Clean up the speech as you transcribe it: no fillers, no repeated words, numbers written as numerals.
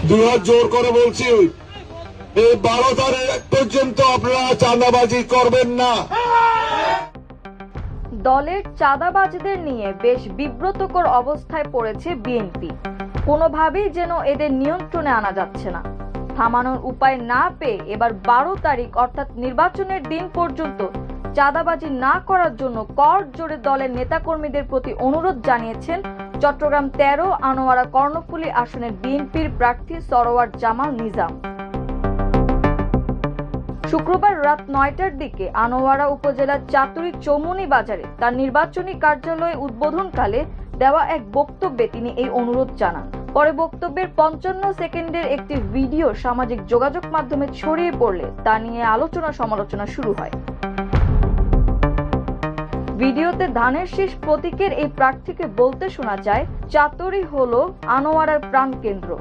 দুহাত জোর করে বলছি, এই 12 তারিখ পর্যন্ত আপনারা চাঁদাবাজি করবেন না। দলের চাঁদাবাজদের নিয়ে বেশ বিব্রতকর অবস্থায় পড়েছে বিএনপি। কোনোভাবেই যেন এদের নিয়ন্ত্রণে আনা যাচ্ছে না। থামানোর উপায় না পেয়ে এবার 12 তারিখ অর্থাৎ নির্বাচনের দিন পর্যন্ত চাঁদাবাজি না করার জন্য করজোড়ে দলের নেতাকর্মীদের প্রতি অনুরোধ জানিয়েছেন চট্টগ্রাম 13 আনোয়ারা কর্ণফুলী আসনের বিএনপির প্রার্থী সরওয়ার জামাল নিজাম। শুক্রবার রাত 9টার দিকে আনোয়ারা উপজেলার চাতুরী চৌমুনি বাজারে তার নির্বাচনী কার্যালয়ে উদ্বোধনকালে দেওয়া এক বক্তব্যে তিনি এই অনুরোধ জানান। পরে বক্তব্যের 55 সেকেন্ডের একটি ভিডিও সামাজিক যোগাযোগ মাধ্যমে ছড়িয়ে পড়লে তা নিয়ে আলোচনা সমালোচনা শুরু হয়। ভিডিওতে ধানের শীষ প্রতীকের এই প্রার্থীকে বলতে শোনা যায়, চাতুরী হলো আনোয়ারার প্রাণকেন্দ্র,